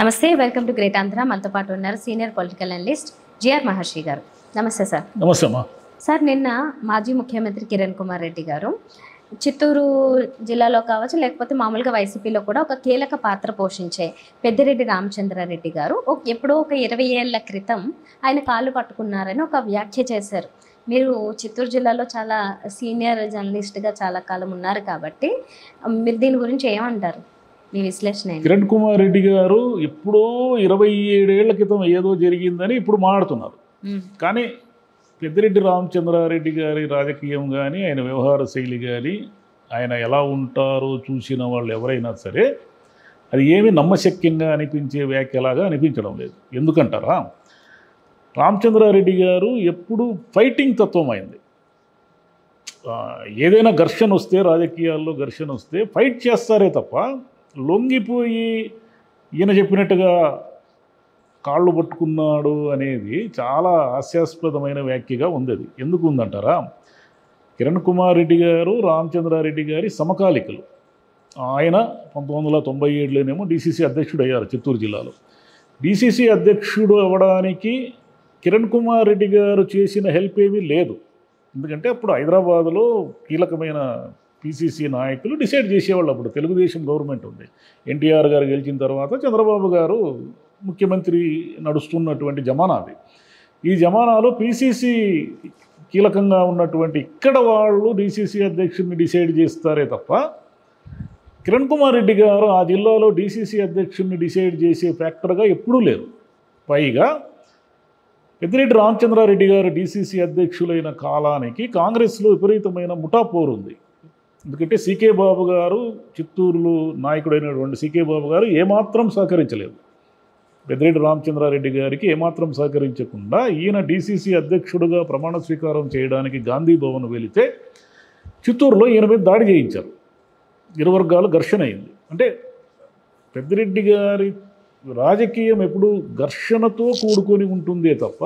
నమస్తే, welcome to great Andhra. మనతో పాటు ఉన్నారు సీనియర్ పొలిటికల్ అనలిస్ట్ జిఆర్ మహర్షి గారు. నమస్తే సార్. నమస్తే అమ్మా. సార్, నిన్న మాజీ ముఖ్యమంత్రి కిరణ్ కుమార్ రెడ్డి గారు చిత్తూరు జిల్లాలో కావచ్చు, లేకపోతే మామూలుగా వైసీపీలో కూడా ఒక కీలక పాత్ర పోషించే పెద్దిరెడ్డి రామచంద్రారెడ్డి గారు ఎప్పుడో ఒక 20 ఏళ్ల క్రితం ఆయన కాళ్ళు పట్టుకున్నారని ఒక వ్యాఖ్య చేశారు. మీరు చిత్తూరు జిల్లాలో చాలా సీనియర్ జర్నలిస్ట్గా చాలా కాలం ఉన్నారు కాబట్టి మీరు దీని గురించి ఏమంటారు? మీ విశ్లేషణ ఏంటి? కిరణ్ కుమార్ రెడ్డి గారు ఎప్పుడో 27 ఏళ్ల క్రితం ఏదో జరిగిందని ఇప్పుడు మాట్లాడుతున్నారు. కానీ పెద్దిరెడ్డి రామచంద్రారెడ్డి గారి రాజకీయం కానీ, ఆయన వ్యవహార శైలి కానీ, ఆయన ఎలా ఉంటారో చూసిన వాళ్ళు ఎవరైనా సరే అది ఏమీ నమ్మశక్యంగా అనిపించే వ్యాఖ్యలాగా అనిపించడం లేదు. ఎందుకంటారా, రామచంద్రారెడ్డి గారు ఎప్పుడు ఫైటింగ్ తత్వం అయింది. ఏదైనా ఘర్షణ వస్తే, రాజకీయాల్లో ఘర్షణ వస్తే ఫైట్ చేస్తారే తప్ప లొంగిపోయి ఈయన చెప్పినట్టుగా కాళ్ళు పట్టుకున్నాడు అనేది చాలా హాస్యాస్పదమైన వ్యాఖ్యగా ఉంది. అది ఎందుకు ఉందంటారా, కిరణ్ కుమార్ రెడ్డి గారు రామచంద్రారెడ్డి గారి సమకాలికలు. ఆయన 1997లోనేమో డీసీసీ అధ్యక్షుడు అయ్యారు చిత్తూరు జిల్లాలో. డీసీసీ అధ్యక్షుడు అవ్వడానికి కిరణ్ కుమార్ రెడ్డి గారు చేసిన హెల్ప్ ఏమీ లేదు. ఎందుకంటే అప్పుడు హైదరాబాదులో కీలకమైన పీసీసీ నాయకులు డిసైడ్ చేసేవాళ్ళు. అప్పుడు తెలుగుదేశం గవర్నమెంట్ ఉంది. ఎన్టీఆర్ గారు గెలిచిన తర్వాత చంద్రబాబు గారు ముఖ్యమంత్రి నడుస్తున్నటువంటి జమానా అది. ఈ జమానాలో పీసీసీ కీలకంగా ఉన్నటువంటి ఇక్కడ వాళ్ళు డీసీసీ అధ్యక్షుడిని డిసైడ్ చేస్తారే తప్ప కిరణ్ కుమార్ రెడ్డి గారు ఆ జిల్లాలో డీసీసీ అధ్యక్షుడిని డిసైడ్ చేసే ఫ్యాక్టర్గా ఎప్పుడూ లేరు. పైగా పెద్దిరెడ్డి రామచంద్రారెడ్డి గారు డీసీసీ అధ్యక్షులైన కాలానికి కాంగ్రెస్లో విపరీతమైన ముఠాపోరు ఉంది. ఎందుకంటే సీకే బాబు గారు, చిత్తూరులో నాయకుడైనటువంటి సీకే బాబు గారు ఏమాత్రం సహకరించలేదు. పెద్దిరెడ్డి రామచంద్రారెడ్డి గారికి ఏమాత్రం సహకరించకుండా ఈయన డీసీసీ అధ్యక్షుడుగా ప్రమాణ స్వీకారం చేయడానికి గాంధీ భవన్ వెళితే చిత్తూరులో ఈయన మీద దాడి చేయించారు. ఇరు వర్గాలు ఘర్షణ అయింది. అంటే పెద్దిరెడ్డి గారి రాజకీయం ఎప్పుడు ఘర్షణతో కూడుకొని ఉంటుందే తప్ప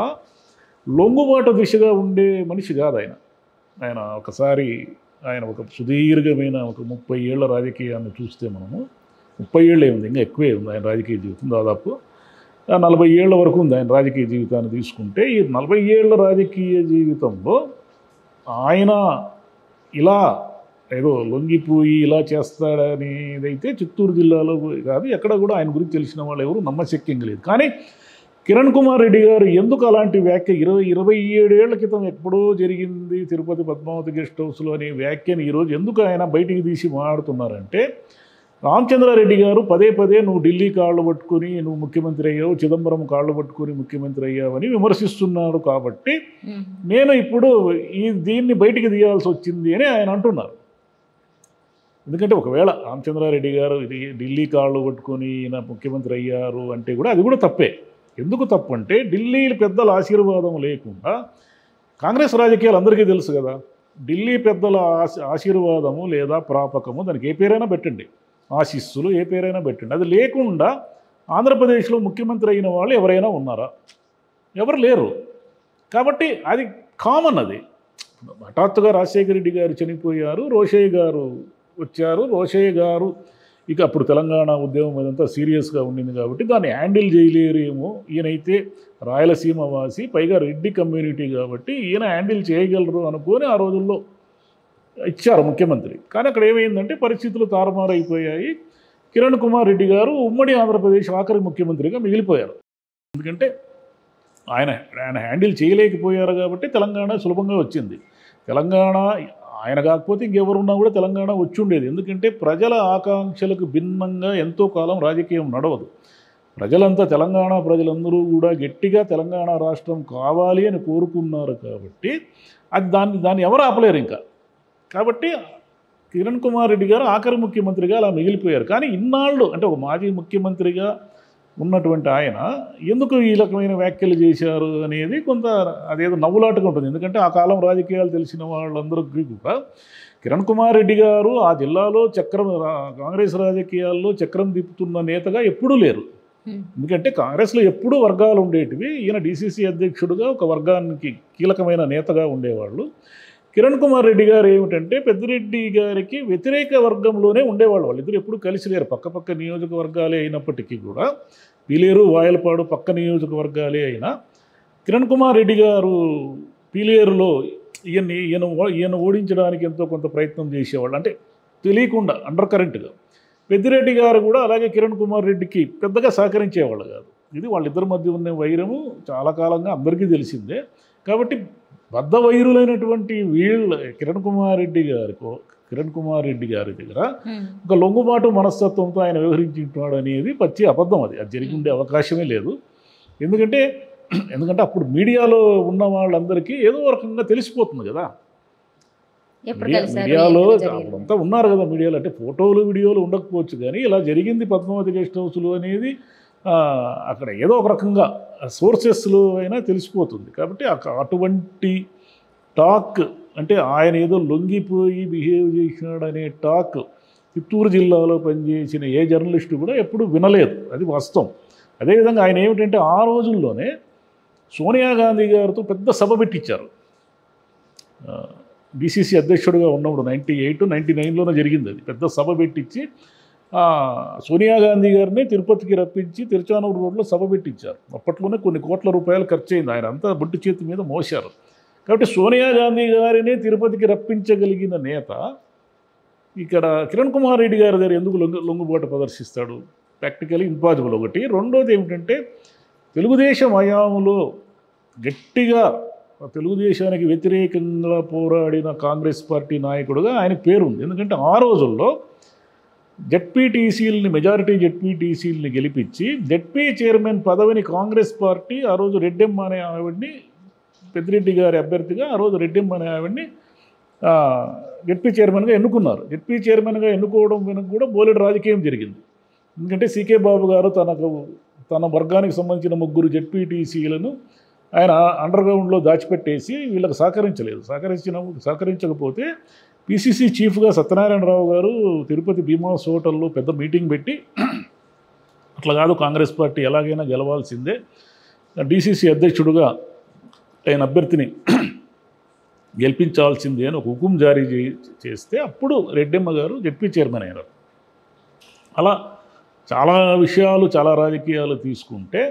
లొంగుబాటు దిశగా ఉండే మనిషి కాదు ఆయన. ఆయన ఒకసారి ఆయన ఒక సుదీర్ఘమైన ఒక 30 ఏళ్ల రాజకీయాన్ని చూస్తే మనము 30 ఏళ్ళే ఉంది, ఇంకా ఎక్కువే ఉంది ఆయన రాజకీయ జీవితం. దాదాపు 40 ఏళ్ల వరకు ఉంది ఆయన రాజకీయ జీవితాన్ని తీసుకుంటే. ఈ 40 ఏళ్ల రాజకీయ జీవితంలో ఆయన ఇలా ఏదో లొంగిపోయి ఇలా చేస్తాడనేదైతే చిత్తూరు జిల్లాలో కాదు, ఎక్కడ కూడా ఆయన గురించి తెలిసిన వాళ్ళు ఎవరు నమ్మశక్యంగా లేదు. కానీ కిరణ్ కుమార్ రెడ్డి గారు ఎందుకు అలాంటి వ్యాఖ్య 27 ఏళ్ల క్రితం ఎప్పుడో జరిగింది తిరుపతి పద్మావతి గెస్ట్ హౌస్లో అనే వ్యాఖ్యని ఈరోజు ఎందుకు ఆయన బయటికి తీసి మాట్లాడుతున్నారంటే, రామచంద్రారెడ్డి గారు పదే పదే నువ్వు ఢిల్లీ కాళ్ళు పట్టుకొని నువ్వు ముఖ్యమంత్రి అయ్యావు, చిదంబరం కాళ్ళు పట్టుకొని ముఖ్యమంత్రి అయ్యావని విమర్శిస్తున్నాడు. కాబట్టి నేను ఇప్పుడు దీన్ని బయటికి తీయాల్సి వచ్చింది అని ఆయన అంటున్నారు. ఎందుకంటే ఒకవేళ రామచంద్రారెడ్డి గారు ఢిల్లీ కాళ్ళు పట్టుకొని ఈయన ముఖ్యమంత్రి అయ్యారు అంటే కూడా అది కూడా తప్పే. ఎందుకు తప్పు అంటే, ఢిల్లీ పెద్దల ఆశీర్వాదం లేకుండా కాంగ్రెస్ రాజకీయాలు అందరికీ తెలుసు కదా. ఢిల్లీ పెద్దల ఆశీర్వాదము లేదా ప్రాపకము, దానికి ఏ పేరైనా పెట్టండి, ఆశీస్సులు ఏ పేరైనా పెట్టండి, అది లేకుండా ఆంధ్రప్రదేశ్లో ముఖ్యమంత్రి అయిన వాళ్ళు ఎవరైనా ఉన్నారా? ఎవరు లేరు. కాబట్టి అది కామన్. అది హఠాత్తుగా రాజశేఖర రెడ్డి గారు చనిపోయారు, రోషయ్య గారు వచ్చారు. రోషయ్య గారు ఇక అప్పుడు తెలంగాణ ఉద్యమం అదంతా సీరియస్గా ఉండింది కాబట్టి దాన్ని హ్యాండిల్ చేయలేరేమో. ఈయనైతే రాయలసీమ వాసి, పైగా రెడ్డి కమ్యూనిటీ కాబట్టి ఈయన హ్యాండిల్ చేయగలరు అనుకొని ఆ రోజుల్లో ఇచ్చారు ముఖ్యమంత్రి. కానీ అక్కడ ఏమైందంటే పరిస్థితులు తారుమారైపోయాయి. కిరణ్ కుమార్ రెడ్డి గారు ఉమ్మడి ఆంధ్రప్రదేశ్ ఆఖరి ముఖ్యమంత్రిగా మిగిలిపోయారు. ఎందుకంటే ఆయన హ్యాండిల్ చేయలేకపోయారు కాబట్టి తెలంగాణ సులభంగా వచ్చింది. తెలంగాణ ఆయన కాకపోతే ఇంకెవరున్నా కూడా తెలంగాణ వచ్చి ఉండేది. ఎందుకంటే ప్రజల ఆకాంక్షలకు భిన్నంగా ఎంతో కాలం రాజకీయం నడవదు. ప్రజలంతా, తెలంగాణ ప్రజలందరూ కూడా గట్టిగా తెలంగాణ రాష్ట్రం కావాలి అని కోరుకున్నారు కాబట్టి అది దాన్ని ఎవరు ఆపలేరు ఇంకా. కాబట్టి కిరణ్ కుమార్ రెడ్డి గారు ఆఖరి ముఖ్యమంత్రిగా అలా మిగిలిపోయారు. కానీ ఇన్నాళ్ళు అంటే ఒక మాజీ ముఖ్యమంత్రిగా ఉన్నటువంటి ఆయన ఎందుకు ఈ రకమైన వ్యాఖ్యలు చేశారు అనేది కొంత అదేదో నవ్వులాటగా ఉంటుంది. ఎందుకంటే ఆ కాలం రాజకీయాలు తెలిసిన వాళ్ళందరికీ కూడా కిరణ్ కుమార్ రెడ్డి గారు ఆ జిల్లాలో కాంగ్రెస్ రాజకీయాల్లో చక్రం తిప్పుతున్న నేతగా ఎప్పుడూ లేరు. ఎందుకంటే కాంగ్రెస్లో ఎప్పుడూ వర్గాలు ఉండేటివి. ఈయన డీసీసీ అధ్యక్షుడుగా ఒక వర్గానికి కీలకమైన నేతగా ఉండేవాళ్ళు. కిరణ్ కుమార్ రెడ్డి గారు ఏమిటంటే పెద్దిరెడ్డి గారికి వ్యతిరేక వర్గంలోనే ఉండేవాళ్ళు. వాళ్ళిద్దరు ఎప్పుడు కలిసి లేరు. పక్క నియోజకవర్గాలే అయినప్పటికీ కూడా పీలేరు వాయలపాడు పక్క నియోజకవర్గాలే అయినా కిరణ్ కుమార్ రెడ్డి గారు పీలేరులో ఈయన ఓడించడానికి ఎంతో కొంత ప్రయత్నం చేసేవాళ్ళు. అంటే తెలియకుండా అండర్ కరెంట్గా. పెద్దిరెడ్డి గారు కూడా అలాగే కిరణ్ కుమార్ రెడ్డికి పెద్దగా సహకరించేవాళ్ళు కాదు. ఇది వాళ్ళిద్దరి మధ్య ఉన్న వైరము చాలా కాలంగా అందరికీ తెలిసిందే. కాబట్టి బద్ధ వైరులైనటువంటి కిరణ్ కుమార్ రెడ్డి గారి దగ్గర ఒక లొంగుబాటు మనస్తత్వంతో ఆయన వ్యవహరించుంటున్నాడు అనేది పచ్చి అబద్ధం. అది జరిగి ఉండే అవకాశమే లేదు. ఎందుకంటే అప్పుడు మీడియాలో ఉన్న వాళ్ళందరికీ ఏదో రకంగా తెలిసిపోతుంది కదా. మీడియాలో అప్పుడంతా ఉన్నారు కదా మీడియాలో. అంటే ఫోటోలు వీడియోలు ఉండకపోవచ్చు కానీ ఇలా జరిగింది పద్మావతి గెస్ట్ హౌస్లో అనేది అక్కడ ఏదో ఒక రకంగా సోర్సెస్లో అయినా తెలిసిపోతుంది. కాబట్టి అటువంటి టాక్, అంటే ఆయన ఏదో లొంగిపోయి బిహేవ్ చేసినాడు అనే టాక్ చిత్తూరు జిల్లాలో పనిచేసిన ఏ జర్నలిస్టు కూడా ఎప్పుడు వినలేదు. అది వాస్తవం. అదేవిధంగా ఆయన ఏమిటంటే ఆ రోజుల్లోనే సోనియా గాంధీ గారితో పెద్ద సభ పెట్టించారు. బీసీసీ అధ్యక్షుడిగా ఉన్నప్పుడు 98-99లోనే జరిగింది. అది పెద్ద సభ పెట్టించి సోనియా గాంధీ గారిని తిరుపతికి రప్పించి తిరుచానూరు రోడ్లో సభ పెట్టించారు. అప్పట్లోనే కొన్ని కోట్ల రూపాయలు ఖర్చు అయింది. ఆయన అంతా బొట్టు చేతి మీద మోశారు. కాబట్టి సోనియా గాంధీ గారిని తిరుపతికి రప్పించగలిగిన నేత ఇక్కడ కిరణ్ కుమార్ రెడ్డి గారి దగ్గర ఎందుకు లొంగుబాటు ప్రదర్శిస్తాడు? ప్రాక్టికలీ ఇంపాసిబుల్ ఒకటి. రెండోది ఏమిటంటే తెలుగుదేశం హయాంలో గట్టిగా తెలుగుదేశానికి వ్యతిరేకంగా పోరాడిన కాంగ్రెస్ పార్టీ నాయకుడుగా ఆయన పేరుంది. ఎందుకంటే ఆ రోజుల్లో మెజారిటీ జెడ్పీటీసీలని గెలిపించి జెడ్పీ చైర్మన్ పదవిని కాంగ్రెస్ పార్టీ ఆ రోజు రెడ్డెమ్మ అనే ఆవిడ్ని, పెద్దిరెడ్డి గారి అభ్యర్థిగా ఆ రోజు రెడ్డెమ్మ అనే ఆవిడ్ని జెడ్పీ చైర్మన్గా ఎన్నుకున్నారు. జెడ్పీ చైర్మన్గా ఎన్నుకోవడం వెనుక కూడా బోలెడు రాజకీయం జరిగింది. ఎందుకంటే సీకే బాబు గారు తన వర్గానికి సంబంధించిన 3 జెడ్పీటీసీలను ఆయన అండర్గ్రౌండ్లో దాచిపెట్టేసి వీళ్ళకి సహకరించకపోతే పిసిసి చీఫ్గా సత్యనారాయణరావు గారు తిరుపతి భీమాస్ హోటల్లో పెద్ద మీటింగ్ పెట్టి అట్లా కాదు, కాంగ్రెస్ పార్టీ ఎలాగైనా గెలవాల్సిందే, డిసిసి అధ్యక్షుడుగా ఆయన అభ్యర్థిని గెలిపించాల్సిందే అని ఒక హుకుం జారీ చేస్తే అప్పుడు రెడ్డెమ్మ గారు జెడ్పీ చైర్మన్ అయ్యారు. అలా చాలా విషయాలు, చాలా రాజకీయాలు తీసుకుంటే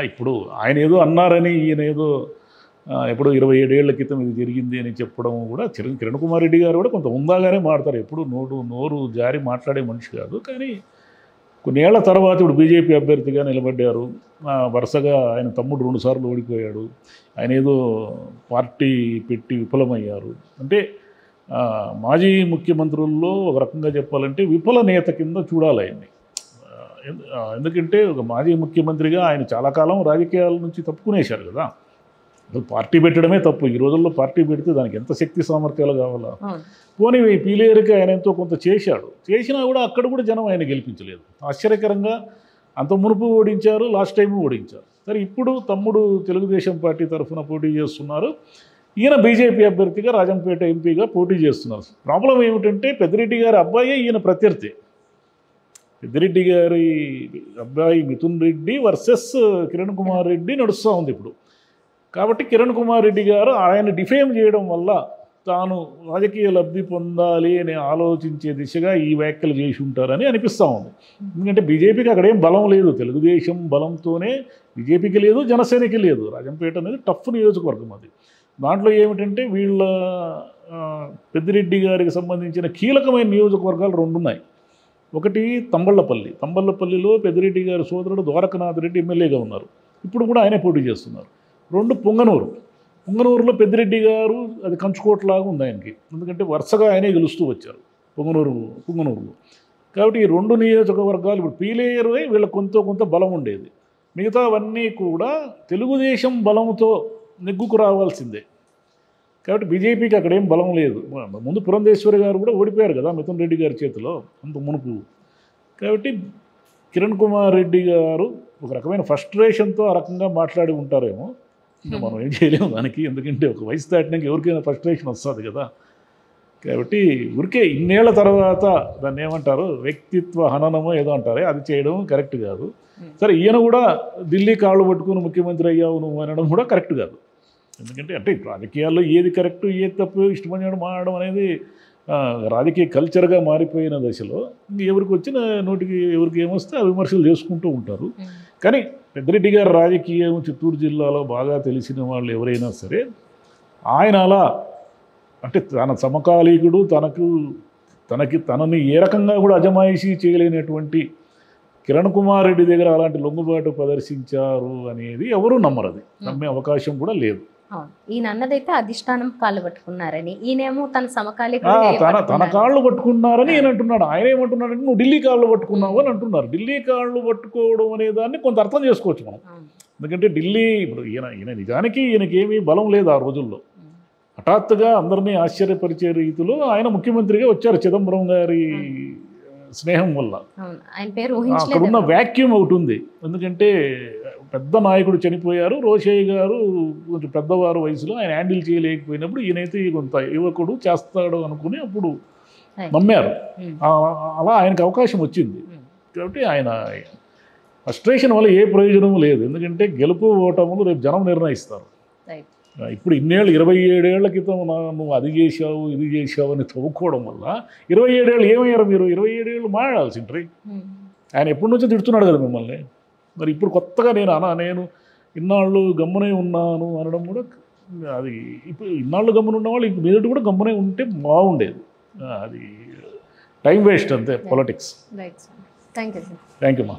ఇప్పుడు ఆయన ఏదో అన్నారని ఈయన ఏదో ఎప్పుడో 27 ఏళ్ల క్రితం ఇది జరిగింది అని చెప్పడం కూడా కిరణ్ కుమార్ రెడ్డి గారు కూడా కొంత ఉందాగానే మాట్లాడతారు. ఎప్పుడు నోరు జారి మాట్లాడే మనిషి కాదు. కానీ కొన్నేళ్ల తర్వాత ఇప్పుడు బీజేపీ అభ్యర్థిగా నిలబడ్డారు. వరుసగా ఆయన తమ్ముడు 2 సార్లు ఓడిపోయాడు. ఆయన ఏదో పార్టీ పెట్టి విఫలమయ్యారు. అంటే మాజీ ముఖ్యమంత్రుల్లో ఒక రకంగా చెప్పాలంటే విఫల నేత కింద చూడాలి ఆయన్ని. ఎందుకంటే ఒక మాజీ ముఖ్యమంత్రిగా ఆయన చాలా కాలం రాజకీయాల నుంచి తప్పుకునేశారు కదా. అసలు పార్టీ పెట్టడమే తప్పు. ఈ రోజుల్లో పార్టీ పెడితే దానికి ఎంత శక్తి సామర్థ్యాలు కావాలా. పోనీ పీలేరుకి ఆయన ఎంతో కొంత చేసినా కూడా అక్కడ కూడా జనం ఆయన గెలిపించలేదు. ఆశ్చర్యకరంగా అంత మునుపు ఓడించారు, లాస్ట్ టైం ఓడించారు. సరే, ఇప్పుడు తమ్ముడు తెలుగుదేశం పార్టీ తరఫున పోటీ చేస్తున్నారు. ఈయన బీజేపీ అభ్యర్థిగా రాజంపేట ఎంపీగా పోటీ చేస్తున్నారు. ప్రాబ్లం ఏమిటంటే పెద్దిరెడ్డి గారి అబ్బాయే ఈయన ప్రత్యర్థి. పెద్దిరెడ్డి గారి అబ్బాయి మిథున్ రెడ్డి వర్సెస్ కిరణ్ కుమార్ రెడ్డి నడుస్తూ ఉంది ఇప్పుడు. కాబట్టి కిరణ్ కుమార్ రెడ్డి గారు ఆయన డిఫేమ్ చేయడం వల్ల తాను రాజకీయ లబ్ధి పొందాలి అని ఆలోచించే దిశగా ఈ వ్యాఖ్యలు చేసి ఉంటారని అనిపిస్తూ ఉంది. ఎందుకంటే బీజేపీకి అక్కడేం బలం లేదు. తెలుగుదేశం బలంతోనే బీజేపీకి లేదు, జనసేనకి లేదు. రాజంపేట అనేది టఫ్ నియోజకవర్గం. అది దాంట్లో ఏమిటంటే వీళ్ళ పెద్దిరెడ్డి గారికి సంబంధించిన కీలకమైన నియోజకవర్గాలు 2 ఉన్నాయి. ఒకటి తంబళ్ళపల్లిలో పెద్దిరెడ్డి గారి సోదరుడు ద్వారకనాథ్ రెడ్డి ఎమ్మెల్యేగా ఉన్నారు. ఇప్పుడు కూడా ఆయనే పోటీ చేస్తున్నారు. 2 పొంగనూరులో పెద్దిరెడ్డి గారు అది కంచుకోటలాగా ఉంది ఆయనకి. ఎందుకంటే వరుసగా ఆయనే గెలుస్తూ వచ్చారు పొంగనూరులో. కాబట్టి ఈ 2 నియోజకవర్గాలు ఇప్పుడు పీలేరు వీళ్ళకి కొంత బలం ఉండేది. మిగతావన్నీ కూడా తెలుగుదేశం బలంతో నెగ్గుకు రావాల్సిందే. కాబట్టి బీజేపీకి అక్కడేం బలం లేదు. ముందు పురంధేశ్వరి గారు కూడా ఓడిపోయారు కదా మిథున్ రెడ్డి గారి చేతిలో అంత మునుపు. కాబట్టి కిరణ్ కుమార్ రెడ్డి గారు ఒక రకమైన ఫ్రస్ట్రేషన్తో ఆ రకంగా మాట్లాడి ఉంటారేమో. ఇంకా మనం ఏం చేయలేము దానికి. ఎందుకంటే ఒక వయసు దాటినాక ఎవరికైనా ఫ్రస్ట్రేషన్ వస్తుంది కదా. కాబట్టి ఊరికే ఇన్నేళ్ల తర్వాత దాన్ని ఏమంటారు, వ్యక్తిత్వ హననమో ఏదో అంటారే, అది చేయడం కరెక్ట్ కాదు. సరే, ఈయన కూడా ఢిల్లీ కాళ్ళు పట్టుకుని ముఖ్యమంత్రి అయ్యావు నువ్వు అనడం కూడా కరెక్ట్ కాదు. ఎందుకంటే అంటే రాజకీయాల్లో ఏది కరెక్ట్ ఏది తప్పు ఇష్టపడినాడు మాడడం అనేది రాజకీయ కల్చర్గా మారిపోయిన దశలో ఎవరికి వచ్చిన నోటికి ఎవరికి ఏమొస్తే ఆ విమర్శలు చేసుకుంటూ ఉంటారు. కానీ పెద్దిరెడ్డి గారి రాజకీయం చిత్తూరు జిల్లాలో బాగా తెలిసిన వాళ్ళు ఎవరైనా సరే ఆయన అలా అంటే తన సమకాలీకుడు తనని ఏ రకంగా కూడా అజమాయిషీ చేయలేనటువంటి కిరణ్ కుమార్ రెడ్డి దగ్గర అలాంటి లొంగుబాటు ప్రదర్శించారు అనేది ఎవరూ నమ్మరు. అది నమ్మే అవకాశం కూడా లేదు. ఈయన అన్నదైతే అధిష్టానం కాళ్ళు పట్టుకున్నారని, ఈయనేమో తన తన కాళ్ళు పట్టుకున్నారని ఈయన అంటున్నాడు. ఆయన ఏమంటున్నాడంటే నువ్వు ఢిల్లీ కాళ్ళు పట్టుకున్నావు అని అంటున్నారు. ఢిల్లీ కాళ్ళు పట్టుకోవడం అనే దాన్ని కొంత అర్థం చేసుకోవచ్చు మనం. ఎందుకంటే ఢిల్లీ ఇప్పుడు ఈయన నిజానికి ఈయనకేమీ బలం లేదు ఆ రోజుల్లో. హఠాత్తుగా అందరినీ ఆశ్చర్యపరిచే రీతిలో ఆయన ముఖ్యమంత్రిగా వచ్చారు చిదంబరం గారి స్నేహం వల్ల. అక్కడ ఉన్న వ్యాక్యూమ్ ఒకటి ఉంది. ఎందుకంటే పెద్ద నాయకుడు చనిపోయారు, రోషయ్య గారు కొంచెం పెద్దవారు వయసులో, ఆయన హ్యాండిల్ చేయలేకపోయినప్పుడు ఈయనైతే కొంత యువకుడు చేస్తాడు అనుకుని అప్పుడు నమ్మారు. అలా ఆయనకు అవకాశం వచ్చింది. కాబట్టి ఆయన ఫ్రస్ట్రేషన్ వల్ల ఏ ప్రయోజనం లేదు. ఎందుకంటే గెలుపు ఓటములు రేపు జనం నిర్ణయిస్తారు. ఇప్పుడు 27 ఏళ్ల క్రితం నువ్వు అది చేశావు ఇది చేశావు అని తవ్వుకోవడం వల్ల 27 ఏళ్ళు ఏమయ్యారు మీరు? 27 ఏళ్ళు మాట్లాడాల్సింట్రీ. ఆయన ఎప్పటి నుంచో తిడుతున్నాడు కదా మిమ్మల్ని. మరి ఇప్పుడు కొత్తగా నేను ఇన్నాళ్ళు గమ్మునే ఉన్నాను అనడం కూడా అది ఇప్పుడు ఇన్నాళ్ళు గమ్మున ఉన్నవాళ్ళు ఇంక మీదటి కూడా గమ్మునే ఉంటే బాగుండేది. అది టైం వేస్ట్ అంతే, politics. Thank you thank you మా.